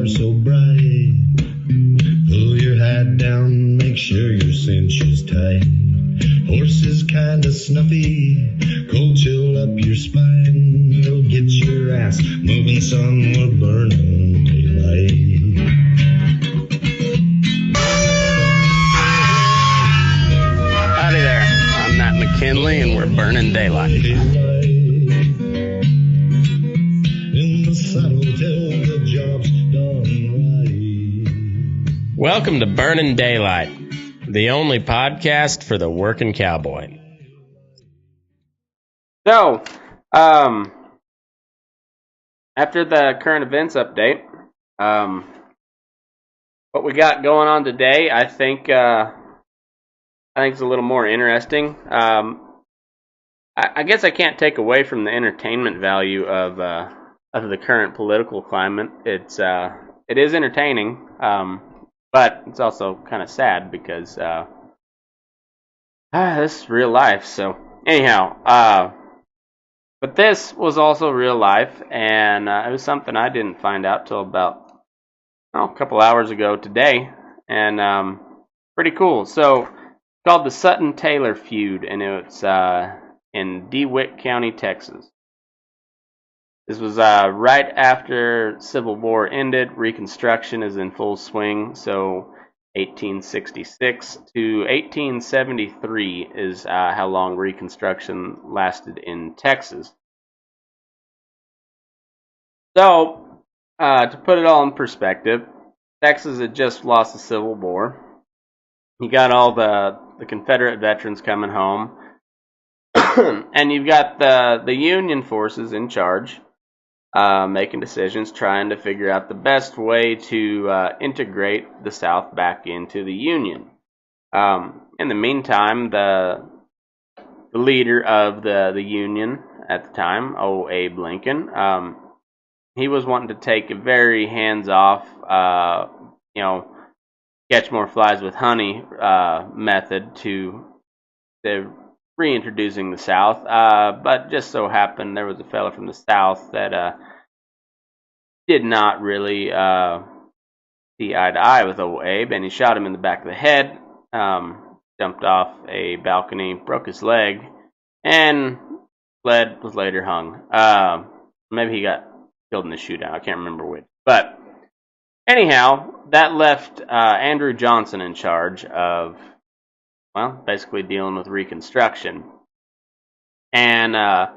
are so bright. Pull your hat down, make sure your cinch is tight. Horses kinda snuffy, cold chill up your spine. You'll get your ass moving, son, we're burning daylight. Howdy there, I'm Matt McKinley and we're burning daylight. In the saddle till the job's done right. Welcome to Burnin Daylight, the only podcast for the working cowboy. So, after the current events update, what we got going on today, I think it's a little more interesting. I guess I can't take away from the entertainment value of the current political climate. It is entertaining, but it's also kind of sad because this is real life. So anyhow, but this was also real life, and it was something I didn't find out till about a couple hours ago today, and pretty cool. So it's called the Sutton-Taylor Feud, and it's in DeWitt County, Texas. This was right after Civil War ended. Reconstruction is in full swing, so 1866 to 1873 is how long Reconstruction lasted in Texas. So, to put it all in perspective, Texas had just lost the Civil War. You got all the Confederate veterans coming home, and you've got the Union forces in charge, making decisions, trying to figure out the best way to integrate the South back into the Union. In the meantime, the leader of the Union at the time, Abe Lincoln, he was wanting to take a very hands-off, catch more flies with honey method to reintroducing the South, but just so happened there was a fella from the South that did not really see eye to eye with old Abe, and he shot him in the back of the head, jumped off a balcony, broke his leg, and was later hung. Maybe he got killed in the shootout, I can't remember which. But anyhow, that left Andrew Johnson in charge of, basically dealing with Reconstruction. And if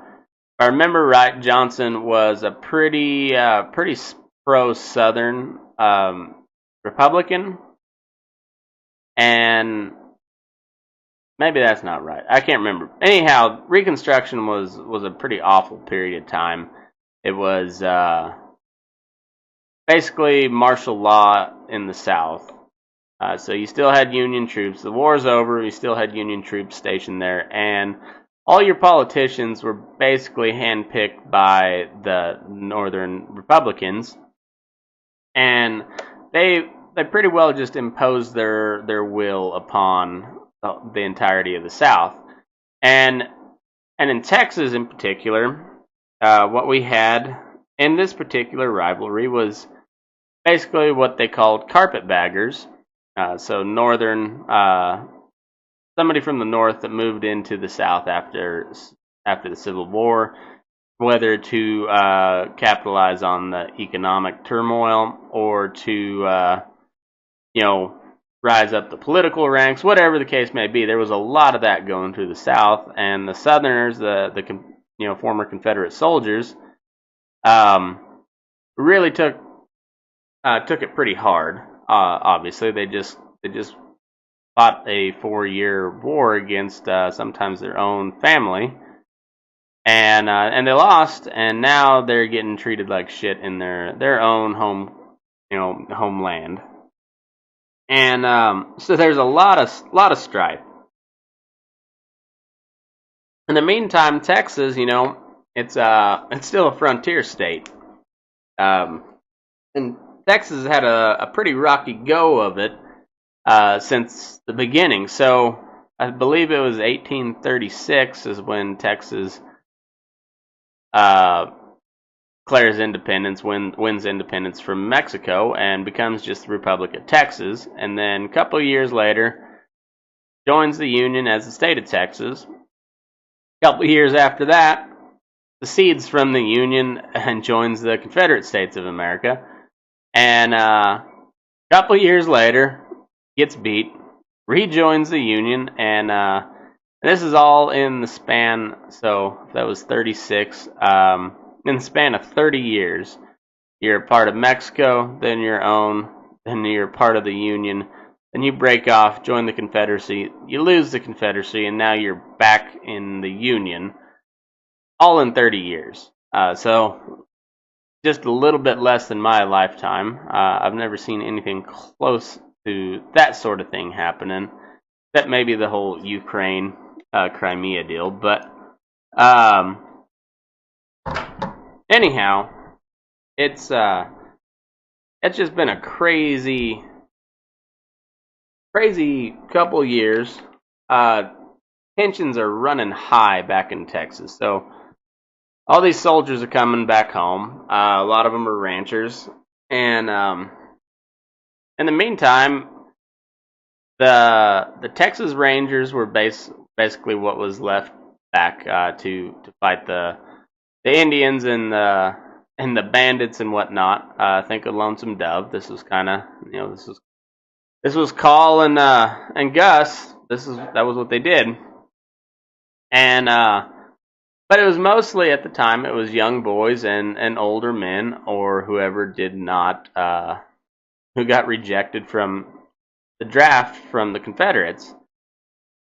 I remember right, Johnson was a pretty pro-Southern Republican. And maybe that's not right. I can't remember. Anyhow, Reconstruction was a pretty awful period of time. It was basically martial law in the South. So you still had Union troops. The war's over. You still had Union troops stationed there. And all your politicians were basically handpicked by the Northern Republicans. And they pretty well just imposed their will upon the entirety of the South. And in Texas in particular, what we had in this particular rivalry was basically what they called carpetbaggers. So northern, somebody from the north that moved into the South after the Civil War, whether to capitalize on the economic turmoil or to rise up the political ranks, whatever the case may be. There was a lot of that going through the South, and the Southerners, the former Confederate soldiers, really took it pretty hard. Obviously, they just fought a 4-year war against sometimes their own family, and they lost, and now they're getting treated like shit in their own homeland. And so there's a lot of strife. In the meantime, Texas, it's still a frontier state, and Texas had a pretty rocky go of it since the beginning. So I believe it was 1836 is when Texas declares independence, wins independence from Mexico, and becomes just the Republic of Texas. And then a couple of years later, joins the Union as the state of Texas. A couple of years after that, secedes from the Union and joins the Confederate States of America. And a couple of years later, gets beat, rejoins the Union, and this is all in the span, so that was 36, in the span of 30 years. You're a part of Mexico, then your own, then you're part of the Union, then you break off, join the Confederacy, you lose the Confederacy, and now you're back in the Union, all in 30 years. So just a little bit less than my lifetime. I've never seen anything close to that sort of thing happening, except maybe the whole Ukraine, Crimea deal. But anyhow, it's just been a crazy couple years. Tensions are running high back in Texas. So all these soldiers are coming back home. A lot of them are ranchers, and in the meantime, the Texas Rangers were basically what was left back to fight the Indians and the bandits and whatnot. Think of Lonesome Dove. This was kind of, this was Call and Gus. That was what they did, and but it was mostly at the time it was young boys and older men or whoever did not who got rejected from the draft from the Confederates.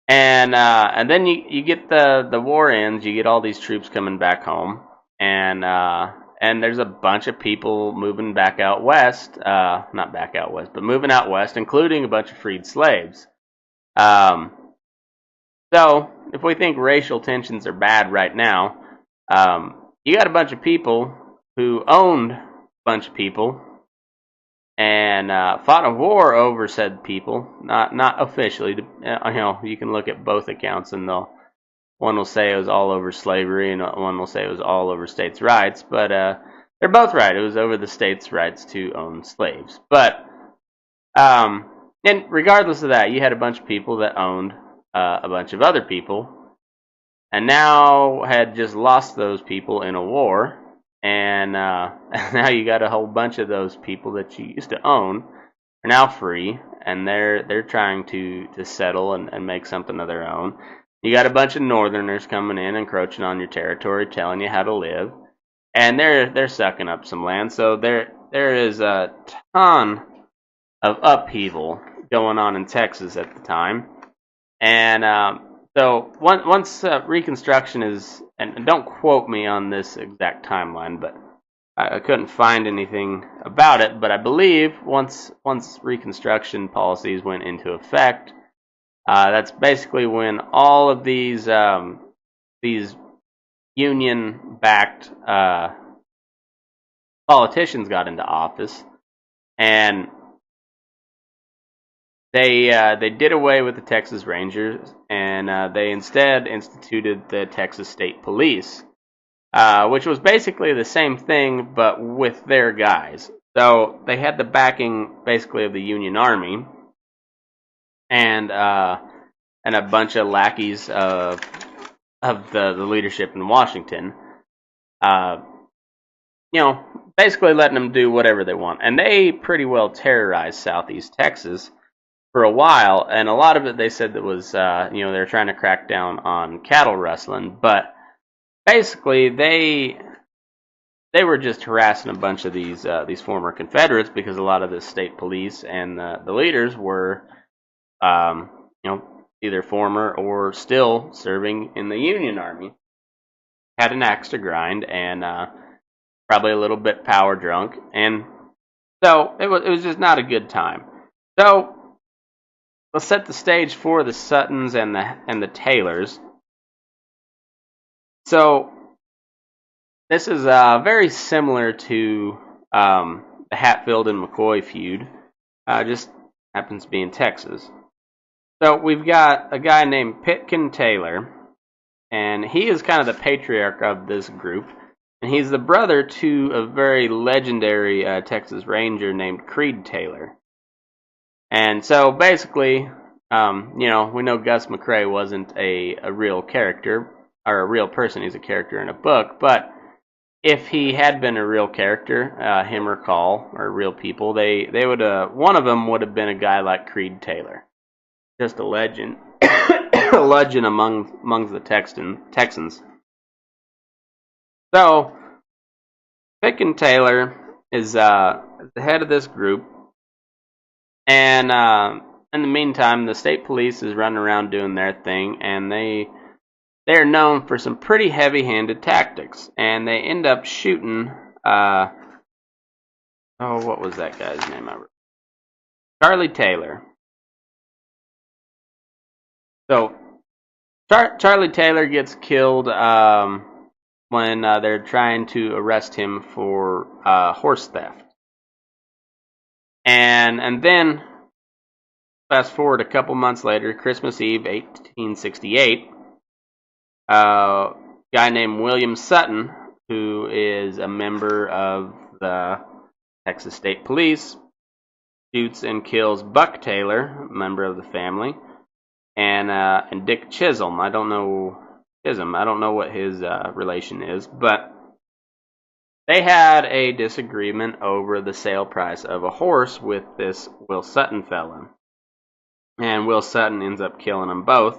And then you get the war ends, you get all these troops coming back home, and there's a bunch of people moving back out west, not back out west, but moving out west, including a bunch of freed slaves. So if we think racial tensions are bad right now, you got a bunch of people who owned a bunch of people and fought a war over said people, not officially. You can look at both accounts, and one will say it was all over slavery, and one will say it was all over states' rights. But they're both right. It was over the states' rights to own slaves. But and regardless of that, you had a bunch of people that owned a bunch of other people, and now had just lost those people in a war. And now you got a whole bunch of those people that you used to own are now free, and they're trying to settle and make something of their own. You got a bunch of Northerners coming in, encroaching on your territory, telling you how to live, and they're sucking up some land. So there is a ton of upheaval going on in Texas at the time, and so once Reconstruction is, and don't quote me on this exact timeline, but I couldn't find anything about it, but I believe once Reconstruction policies went into effect, that's basically when all of these union-backed politicians got into office, and they did away with the Texas Rangers, and they instead instituted the Texas State Police, which was basically the same thing, but with their guys. So they had the backing, basically, of the Union Army, and a bunch of lackeys of the leadership in Washington. Basically letting them do whatever they want, and they pretty well terrorized Southeast Texas for a while, and a lot of it they said that was, they're trying to crack down on cattle rustling, but basically they were just harassing a bunch of these former Confederates, because a lot of the state police and the leaders were, either former or still serving in the Union Army, had an axe to grind, and probably a little bit power drunk, and so it was just not a good time. So let's set the stage for the Suttons and the Taylors. So this is very similar to the Hatfield and McCoy feud. Just happens to be in Texas. So we've got a guy named Pitkin Taylor, and he is kind of the patriarch of this group. And he's the brother to a very legendary Texas Ranger named Creed Taylor. And so basically, we know Gus McCrae wasn't a real character, or a real person. He's a character in a book. But if he had been a real character, him or Call, or real people, they would one of them would have been a guy like Creed Taylor, just a legend, a legend among the Texans. So Pitkin Taylor is the head of this group, and in the meantime, the state police is running around doing their thing, and they are known for some pretty heavy-handed tactics, and they end up shooting. What was that guy's name? Charlie Taylor. So Charlie Taylor gets killed when they're trying to arrest him for horse theft. And then, fast forward a couple months later, Christmas Eve, 1868, a guy named William Sutton, who is a member of the Texas State Police, shoots and kills Buck Taylor, a member of the family, and Dick Chisholm. I don't know what his relation is, but they had a disagreement over the sale price of a horse with this Will Sutton fella. And Will Sutton ends up killing them both.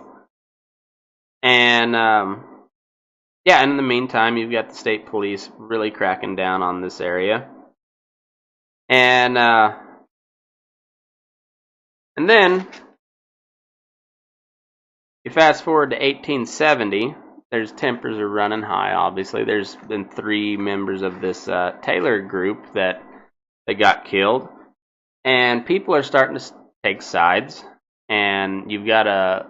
And, and in the meantime, you've got the state police really cracking down on this area. And then, you fast forward to 1870, there's tempers are running high, obviously. There's been 3 members of this Taylor group that they got killed. And people are starting to take sides. And you've got a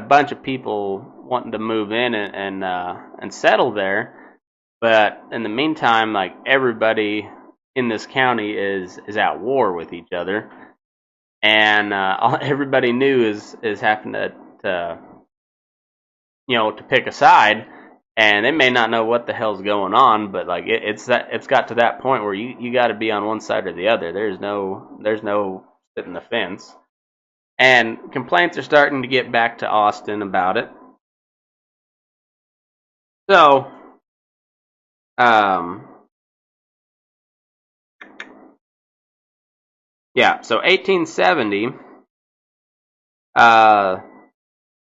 bunch of people wanting to move in and settle there. But in the meantime, like, everybody in this county is at war with each other. And all everybody new is having to pick a side, and they may not know what the hell's going on, but like it's got to that point where you got to be on one side or the other. There's no sitting the fence, and complaints are starting to get back to Austin about it. So, so 1870,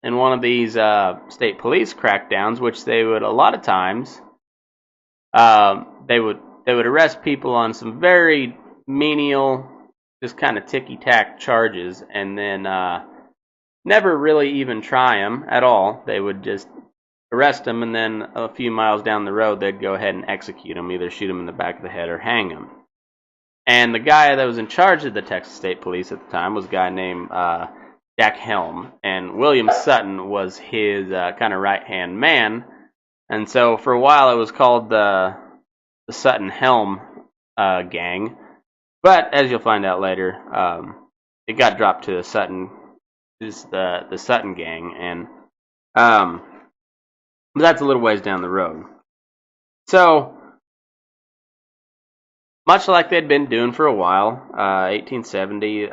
in one of these state police crackdowns, which they would a lot of times, they would arrest people on some very menial, just kind of ticky-tack charges, and then never really even try them at all. They would just arrest them, and then a few miles down the road, they'd go ahead and execute them, either shoot them in the back of the head or hang them. And the guy that was in charge of the Texas State Police at the time was a guy named Jack Helm, and William Sutton was his kind of right-hand man. And so for a while it was called the Sutton-Helm gang. But as you'll find out later, it got dropped to the Sutton gang, and that's a little ways down the road. So, much like they'd been doing for a while, 1870,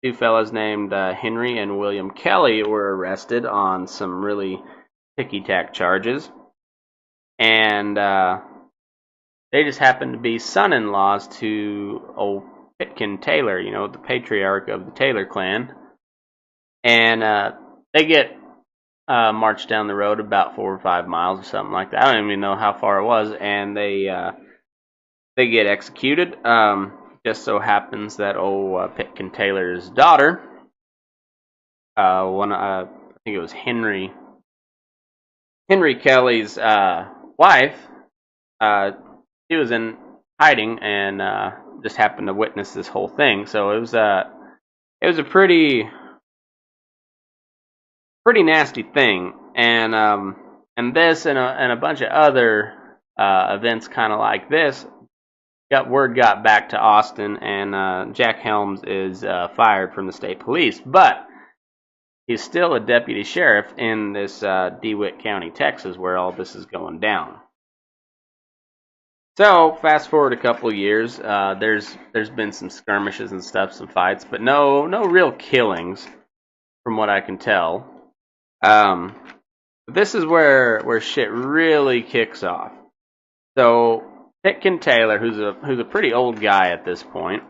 2 fellas named Henry and William Kelly were arrested on some really ticky-tack charges. And they just happened to be son-in-laws to old Pitkin Taylor, the patriarch of the Taylor clan. And they get marched down the road about 4 or 5 miles or something like that. I don't even know how far it was. And they get executed. Just so happens that old Pitkin Taylor's daughter, I think it was Henry Kelly's wife, she was in hiding and just happened to witness this whole thing. So it was a pretty nasty thing, and this and a bunch of other events kind of like this. Word got back to Austin, and Jack Helms is fired from the state police, but he's still a deputy sheriff in this DeWitt County, Texas, where all this is going down. So fast forward a couple years, there's been some skirmishes and stuff, some fights, but no real killings from what I can tell. Um, this is where shit really kicks off. So Pitkin Taylor, who's a pretty old guy at this point,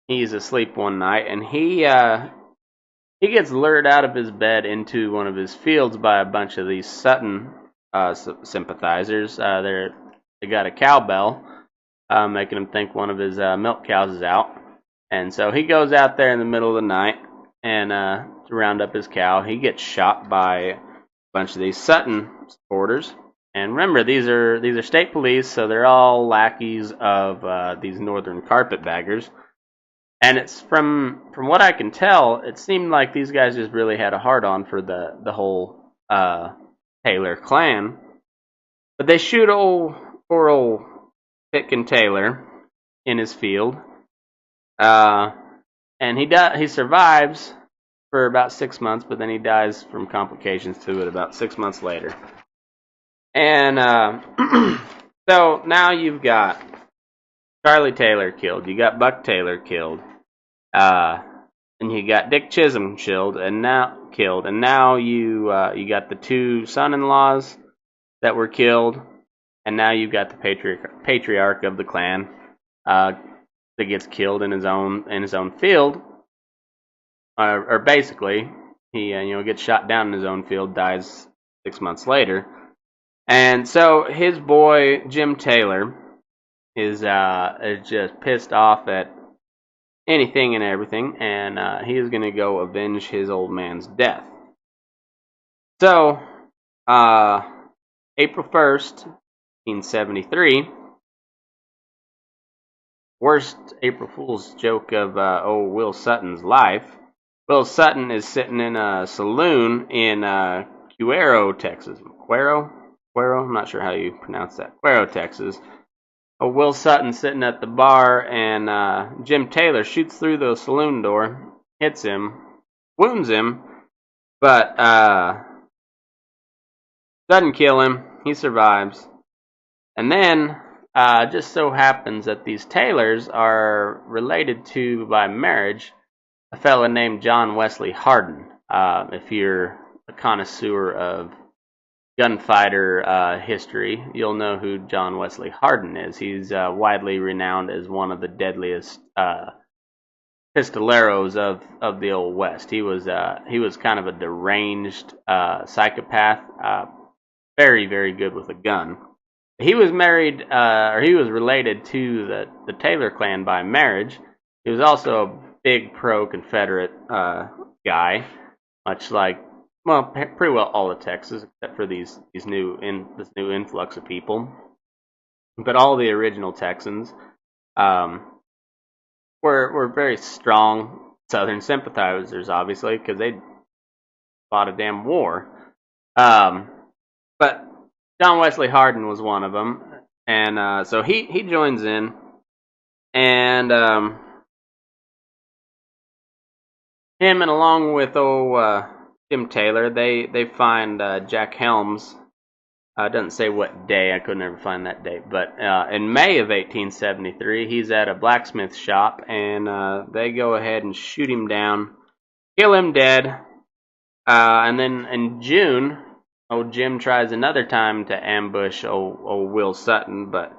he's asleep one night, and he gets lured out of his bed into one of his fields by a bunch of these Sutton sympathizers. They got a cowbell, making him think one of his milk cows is out, and so he goes out there in the middle of the night and to round up his cow. He gets shot by a bunch of these Sutton supporters. And remember, these are state police, so they're all lackeys of these northern carpetbaggers. And it's from what I can tell, it seemed like these guys just really had a hard on for the whole Taylor clan. But they shoot poor old Pitkin Taylor in his field, and he survives for about 6 months, but then he dies from complications to it about 6 months later. And so now you've got Charlie Taylor killed, you got Buck Taylor killed, and you got Dick Chisholm killed, and now you got the two son-in-laws that were killed, and now you've got the patriarch of the clan that gets killed in his own field, or basically he gets shot down in his own field, dies 6 months later. And so his boy Jim Taylor is just pissed off at anything and everything, and he is going to go avenge his old man's death. So, April 1st, 1973, worst April Fool's joke of old Will Sutton's life. Will Sutton is sitting in a saloon in Cuero, Texas. Cuero, I'm not sure how you pronounce that. Cuero, Texas. Will Sutton sitting at the bar, and Jim Taylor shoots through the saloon door, hits him, wounds him, but doesn't kill him. He survives. And then just so happens that these Taylors are related to, by marriage, a fella named John Wesley Hardin. If you're a connoisseur of gunfighter history, you'll know who John Wesley Hardin is. He's widely renowned as one of the deadliest pistoleros of the old West. He was kind of a deranged psychopath, very, very good with a gun. He was married, or he was related to the Taylor clan by marriage. He was also a big pro-Confederate guy, much like, well, pretty well all of Texas, except for this new influx of people. But all the original Texans were very strong Southern sympathizers, obviously, because they fought a damn war. But John Wesley Hardin was one of them, and so he joins in, and him, and along with Jim Taylor, they find Jack Helms. It doesn't say what day. I could never find that date. But in May of 1873, he's at a blacksmith shop, and they go ahead and shoot him down, kill him dead. And then in June, old Jim tries another time to ambush old Will Sutton, but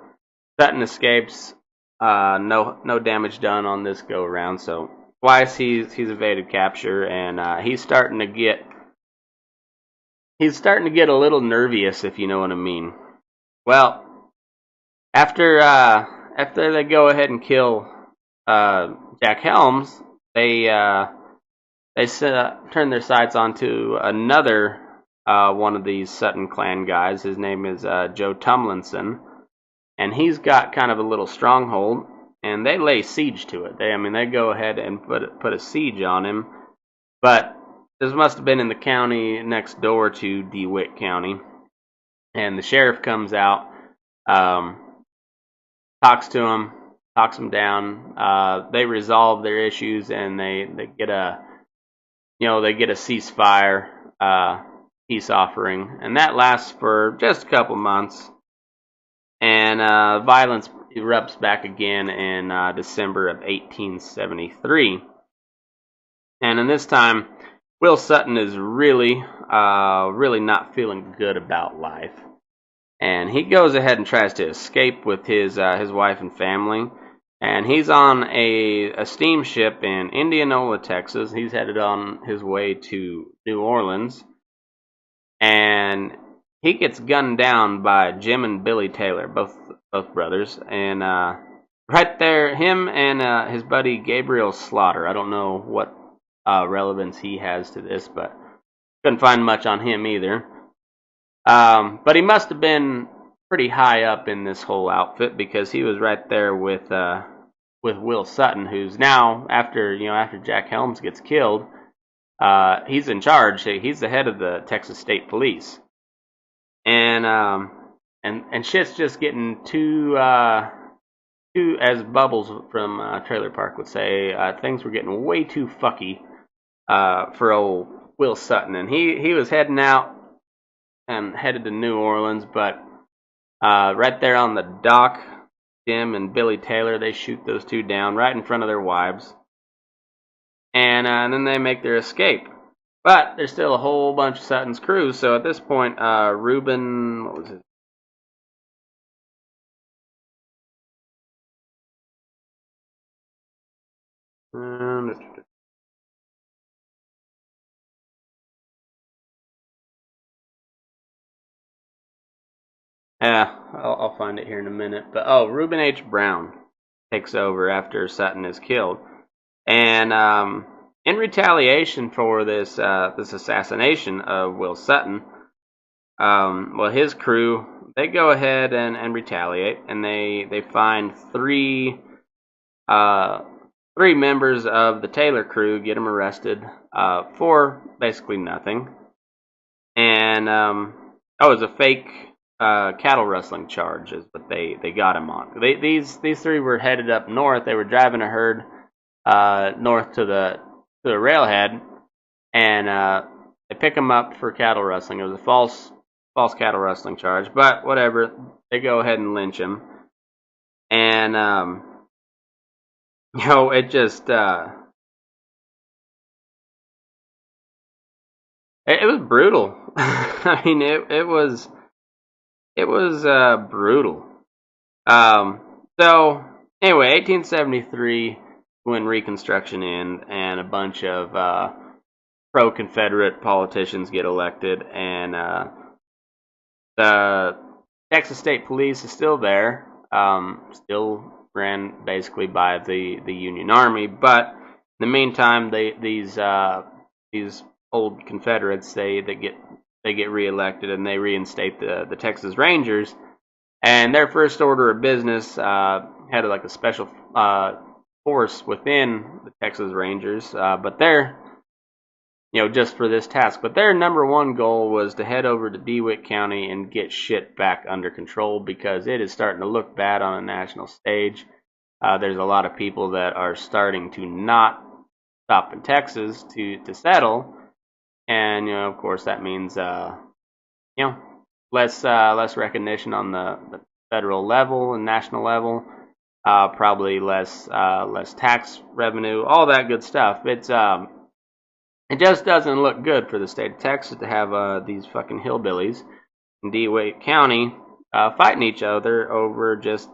Sutton escapes. No damage done on this go around. So twice he's evaded capture, and he's starting to get a little nervous, if you know what I mean. Well, after they go ahead and kill Jack Helms, they turn their sights onto another one of these Sutton clan guys. His name is Joe Tumlinson, and he's got kind of a little stronghold, and they lay siege to it. They go ahead and put a siege on him, but this must have been in the county next door to DeWitt County, and the sheriff comes out, talks to him, talks him down. They resolve their issues, and they get a ceasefire, peace offering, and that lasts for just a couple months. And violence erupts back again in December of 1873. And in this time, Will Sutton is really not feeling good about life. And he goes ahead and tries to escape with his wife and family. And he's on a steamship in Indianola, Texas. He's headed on his way to New Orleans. And he gets gunned down by Jim and Billy Taylor, both brothers. And right there, him and his buddy Gabriel Slaughter. I don't know what relevance he has to this, but couldn't find much on him either. But he must have been pretty high up in this whole outfit because he was right there with Will Sutton, who's now after Jack Helms gets killed, he's in charge. He's the head of the Texas State Police, and shit's just getting too as Bubbles from Trailer Park would say, things were getting way too fucky for old Will Sutton, and he was heading out and headed to New Orleans, but right there on the dock, Jim and Billy Taylor, they shoot those two down right in front of their wives, and then they make their escape. But there's still a whole bunch of Sutton's crew, so at this point, Reuben, what was his? Yeah, I'll find it here in a minute. But Reuben H. Brown takes over after Sutton is killed, and in retaliation for this assassination of Will Sutton, his crew, they go ahead and retaliate, and they find three members of the Taylor crew, get them arrested for basically nothing, and it was a fake cattle rustling charge is what they got him on. These three were headed up north. They were driving a herd north to the railhead, and they pick him up for cattle rustling. It was a false cattle rustling charge, but whatever. They go ahead and lynch him, and it just it was brutal. I mean, it was brutal. So anyway, 1873 when Reconstruction ends, and a bunch of pro-Confederate politicians get elected, and the Texas State Police is still there, still ran basically by the Union Army, but in the meantime, these old Confederates they get reelected, and they reinstate the Texas Rangers. And their first order of business had like a special force within the Texas Rangers, but they're just for this task. But their number one goal was to head over to DeWitt County and get shit back under control, because it is starting to look bad on a national stage. There's a lot of people that are starting to not stop in Texas to settle. And of course, that means less recognition on the federal level and national level, probably less tax revenue, all that good stuff. It just doesn't look good for the state of Texas to have these fucking hillbillies in DeWitt County fighting each other over just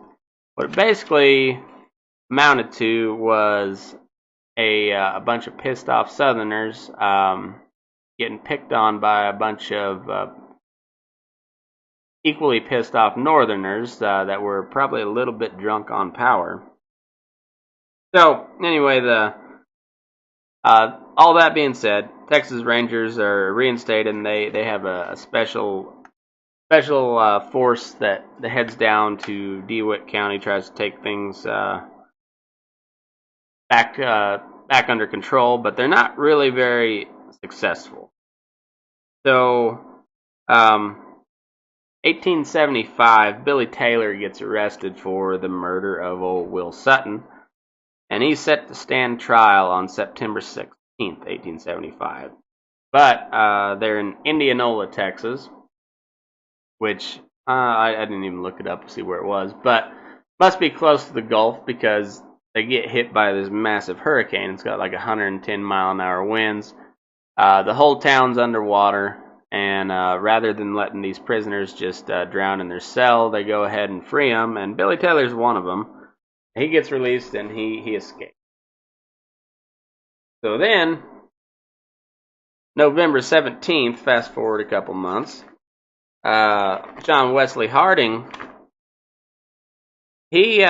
what it basically amounted to was a bunch of pissed off Southerners getting picked on by a bunch of equally pissed off Northerners that were probably a little bit drunk on power. So anyway, all that being said, Texas Rangers are reinstated, and they have a special force that heads down to DeWitt County, tries to take things back under control, but they're not really very successful. So, 1875, Billy Taylor gets arrested for the murder of old Will Sutton, and he's set to stand trial on September 16th, 1875. But they're in Indianola, Texas, which I didn't even look it up to see where it was, but must be close to the Gulf because they get hit by this massive hurricane. It's got like 110-mile-an-hour winds. The whole town's underwater, and rather than letting these prisoners just drown in their cell, they go ahead and free them, and Billy Taylor's one of them. He gets released, and he escapes. So then, November 17th, fast forward a couple months, John Wesley Hardin, he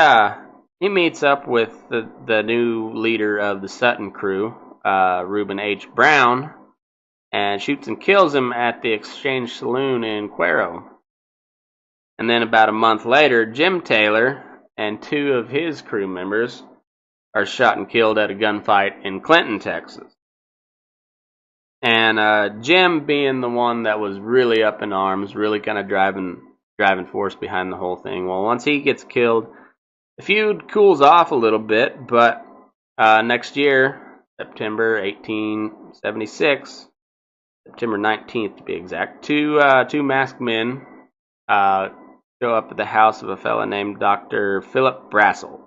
meets up with the new leader of the Sutton crew, Reuben H. Brown, and shoots and kills him at the Exchange Saloon in Cuero. And then about a month later, Jim Taylor and two of his crew members are shot and killed at a gunfight in Clinton, Texas. And Jim being the one that was really up in arms, really kind of driving force behind the whole thing. Well, once he gets killed, the feud cools off a little bit, but next year, September 1876, September 19th to be exact, two masked men show up at the house of a fella named Dr. Philip Brassel.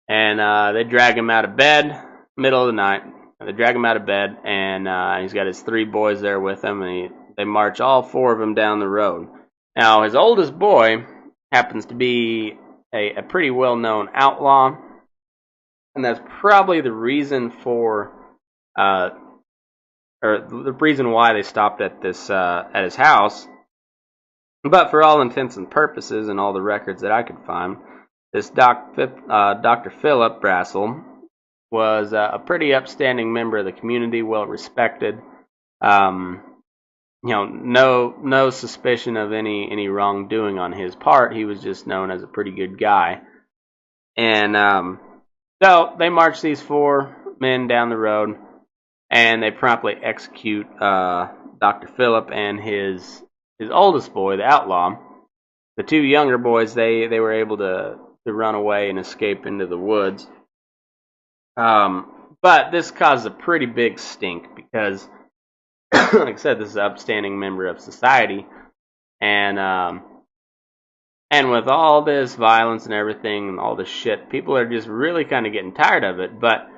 And they drag him out of bed, middle of the night. They drag him out of bed, and he's got his three boys there with him, and they march all four of them down the road. Now, his oldest boy happens to be a pretty well-known outlaw, and that's probably the reason for, or the reason why they stopped at this at his house. But for all intents and purposes, and all the records that I could find, this Dr. Philip Brassel was a pretty upstanding member of the community, well respected. No suspicion of any wrongdoing on his part. He was just known as a pretty good guy. And so they march these four men down the road, and they promptly execute Dr. Philip and his oldest boy, the outlaw. The two younger boys, they were able to run away and escape into the woods. But this caused a pretty big stink because, like I said, this is an upstanding member of society, and with all this violence and everything and all this shit, people are just really kind of getting tired of it. But at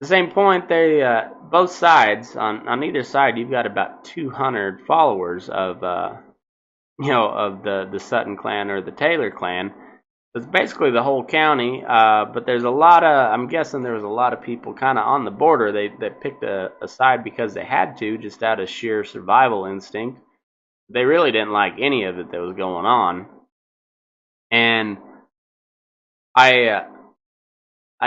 the same point, they both sides, on either side, you've got about 200 followers of of the Sutton clan or the Taylor clan. It's basically the whole county, but there's a lot of, I'm guessing there was a lot of people kind of on the border. They picked a side because they had to, just out of sheer survival instinct. They really didn't like any of it that was going on. And I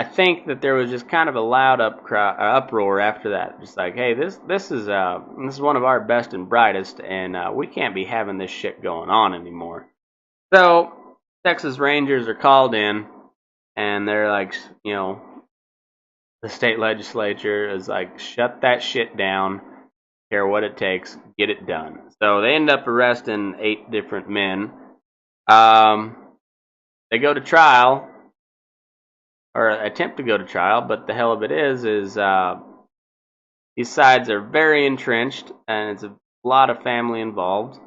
think that there was just kind of a loud uproar after that. Just like, hey, this is one of our best and brightest, and we can't be having this shit going on anymore. So Texas Rangers are called in, and they're like, the state legislature is like, shut that shit down, care what it takes, get it done. So they end up arresting 8 different men. They go to trial, or attempt to go to trial, but the hell of it is these sides are very entrenched, and it's a lot of family involved,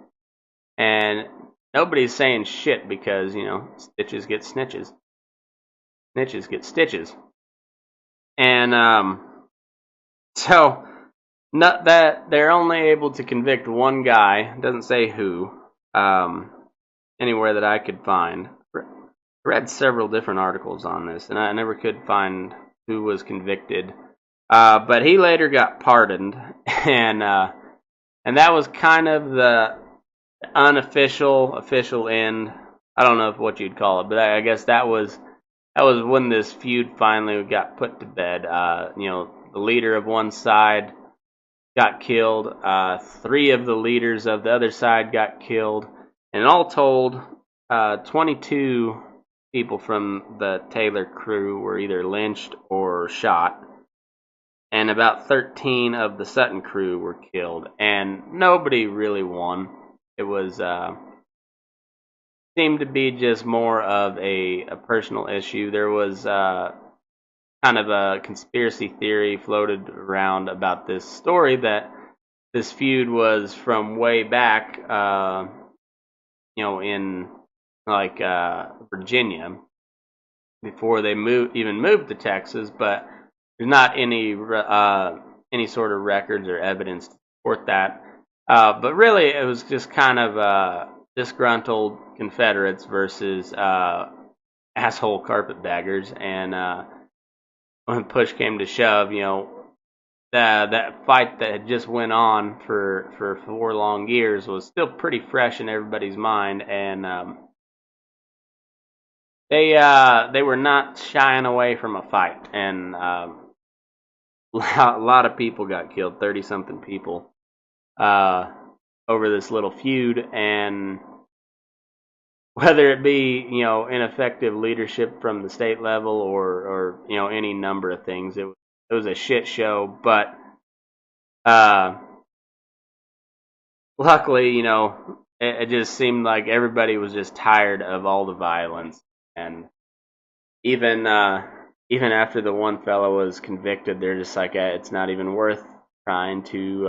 and nobody's saying shit because, stitches get snitches. Snitches get stitches. And so not that they're only able to convict one guy, doesn't say who, anywhere that I could find. I read several different articles on this, and I never could find who was convicted. But he later got pardoned, and that was kind of the official end. I don't know what you'd call it, but I guess that was when this feud finally got put to bed. The leader of one side got killed. 3 of the leaders of the other side got killed, and all told, 22 people from the Taylor crew were either lynched or shot, and about 13 of the Sutton crew were killed, and nobody really won. It was seemed to be just more of a personal issue. There was kind of a conspiracy theory floated around about this story that this feud was from way back in like Virginia before they even moved to Texas, but there's not any sort of records or evidence to support that. But really, it was just kind of disgruntled Confederates versus asshole carpetbaggers, and when push came to shove, that fight that had just went on for 4 long years was still pretty fresh in everybody's mind, and they were not shying away from a fight, and a lot of people got killed, 30-something people, over this little feud, and whether it be ineffective leadership from the state level or any number of things, it was a shit show. But luckily, it just seemed like everybody was just tired of all the violence, and even after the one fellow was convicted, they're just like, it's not even worth trying to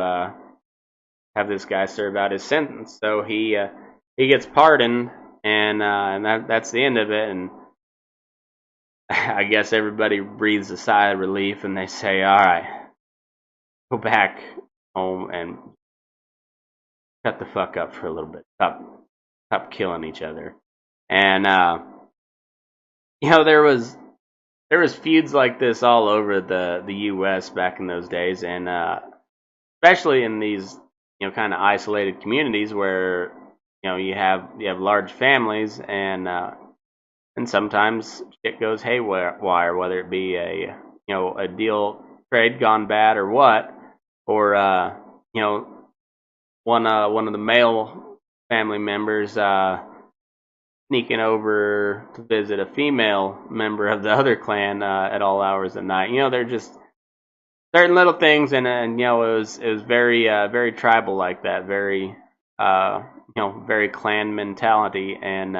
have this guy serve out his sentence. So he gets pardoned, and that's the end of it. And I guess everybody breathes a sigh of relief, and they say, all right, go back home and shut the fuck up for a little bit. Stop killing each other. And there was feuds like this all over the U.S. back in those days, and especially in these kind of isolated communities where you have large families, and sometimes shit goes haywire, whether it be a deal trade gone bad or what, or one of the male family members sneaking over to visit a female member of the other clan at all hours of the night. They're just certain little things, and it was very very tribal like that, very very clan mentality, and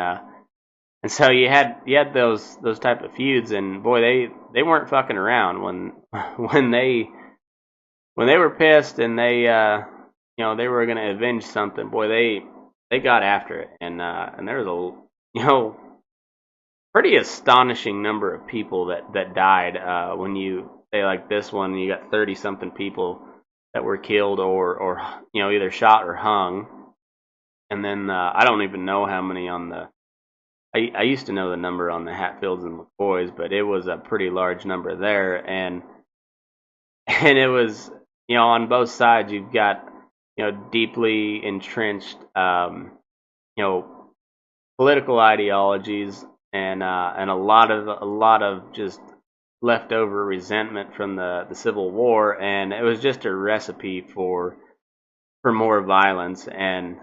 so you had those type of feuds, and boy, they weren't fucking around when they were pissed, and they they were gonna avenge something. Boy, they got after it, and there was a pretty astonishing number of people that died when you say like this one. You got 30-something people that were killed or either shot or hung, and then I don't even know how many on the. I used to know the number on the Hatfields and McCoys, but it was a pretty large number there, and it was on both sides you've got deeply entrenched political ideologies, and a lot of just leftover resentment from the Civil War, and it was just a recipe for more violence, and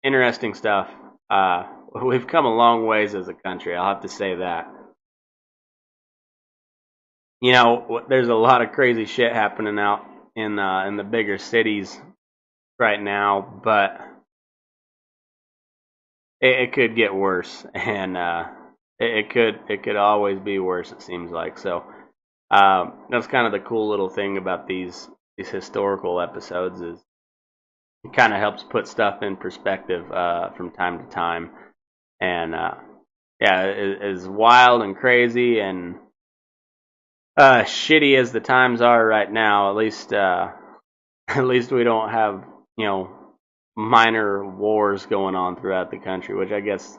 interesting stuff. We've come a long ways as a country, I'll have to say that. There's a lot of crazy shit happening out in the bigger cities right now, but it could get worse, and it could always be worse, it seems like. So that's kind of the cool little thing about these historical episodes, is it kind of helps put stuff in perspective from time to time, and as wild and crazy and shitty as the times are right now, at least we don't have minor wars going on throughout the country, which I guess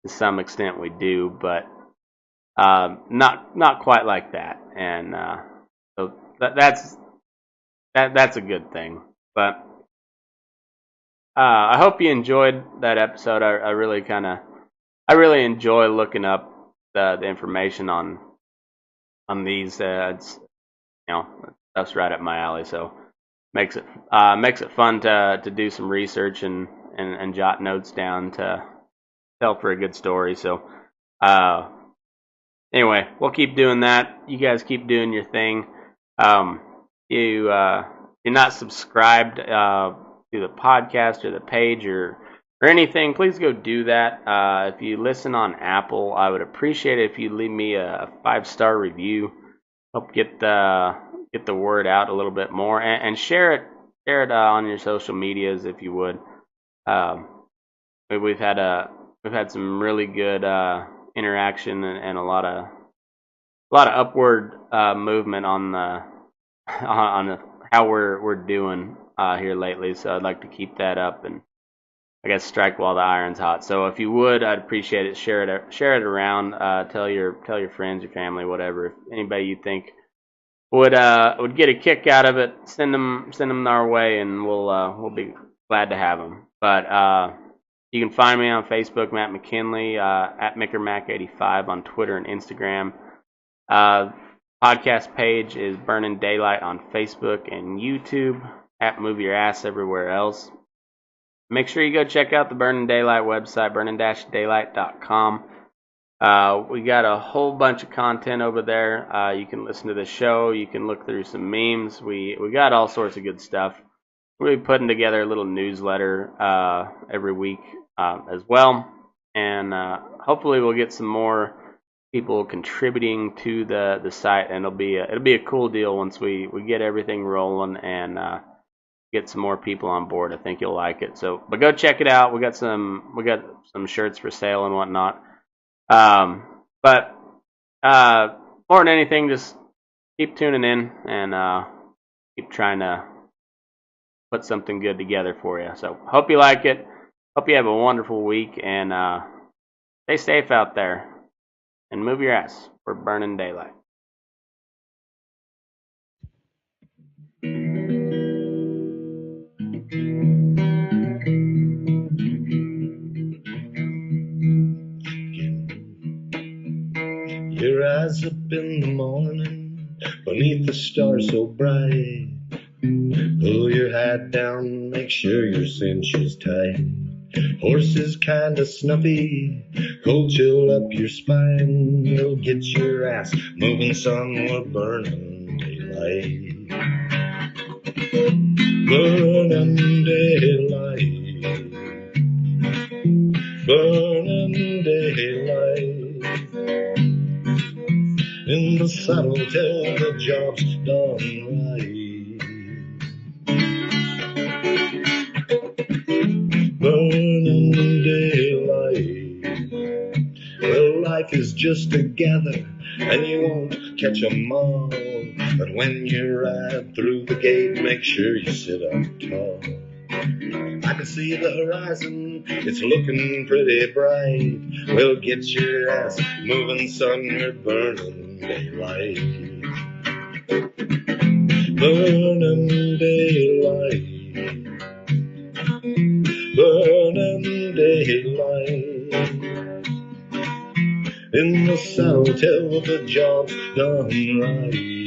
to some extent we do, but not quite like that, and so that's a good thing. But I hope you enjoyed that episode. I really enjoy looking up the information on these. It's stuff's right up my alley, so makes it fun to do some research and jot notes down to tell for a good story. So anyway, we'll keep doing that. You guys keep doing your thing. You're not subscribed to the podcast or the page or anything, please go do that. If you listen on Apple, I would appreciate it if you leave me a 5-star review. Help get the word out a little bit more, and share it on your social medias if you would. we've had some really good interaction and a lot of upward movement on the on how we're doing here lately. So I'd like to keep that up and I guess strike while the iron's hot. So if you would, I'd appreciate it. Share it around. Tell your friends, your family, whatever. If anybody you think would get a kick out of it, send them our way, and we'll be glad to have them. But you can find me on Facebook, Matt McKinley, at MickerMac85 on Twitter and Instagram. Podcast page is Burnin Daylight on Facebook and YouTube. At Move Your Ass everywhere else. Make sure you go check out the Burnin Daylight website, burnin-daylight.com. We got a whole bunch of content over there. You can listen to the show. You can look through some memes. We got all sorts of good stuff. We'll be putting together a little newsletter every week as well. And hopefully we'll get some more people contributing to the site, and it'll be a cool deal once we get everything rolling and get some more people on board. I think you'll like it. So, but go check it out. We got some shirts for sale and whatnot. But more than anything, just keep tuning in and keep trying to put something good together for you. So, hope you like it. Hope you have a wonderful week and stay safe out there and move your ass. We're Burnin Daylight. Your eyes up in the morning, beneath the stars so bright. Pull your hat down, make sure your cinch is tight. Horses kinda snuffy, cold chill up your spine. You'll get your ass moving, son, we're burning daylight. Burning daylight. Burning daylight. In the saddle till the job's done right. Burning daylight. Well, life is just a gather, and you won't catch 'em all. But when you ride through the gate, make sure you sit up tall. I can see the horizon, it's looking pretty bright. Well, get your ass moving, son, you're burning daylight. Burning daylight. Burning daylight. In the saddle till the job's done right.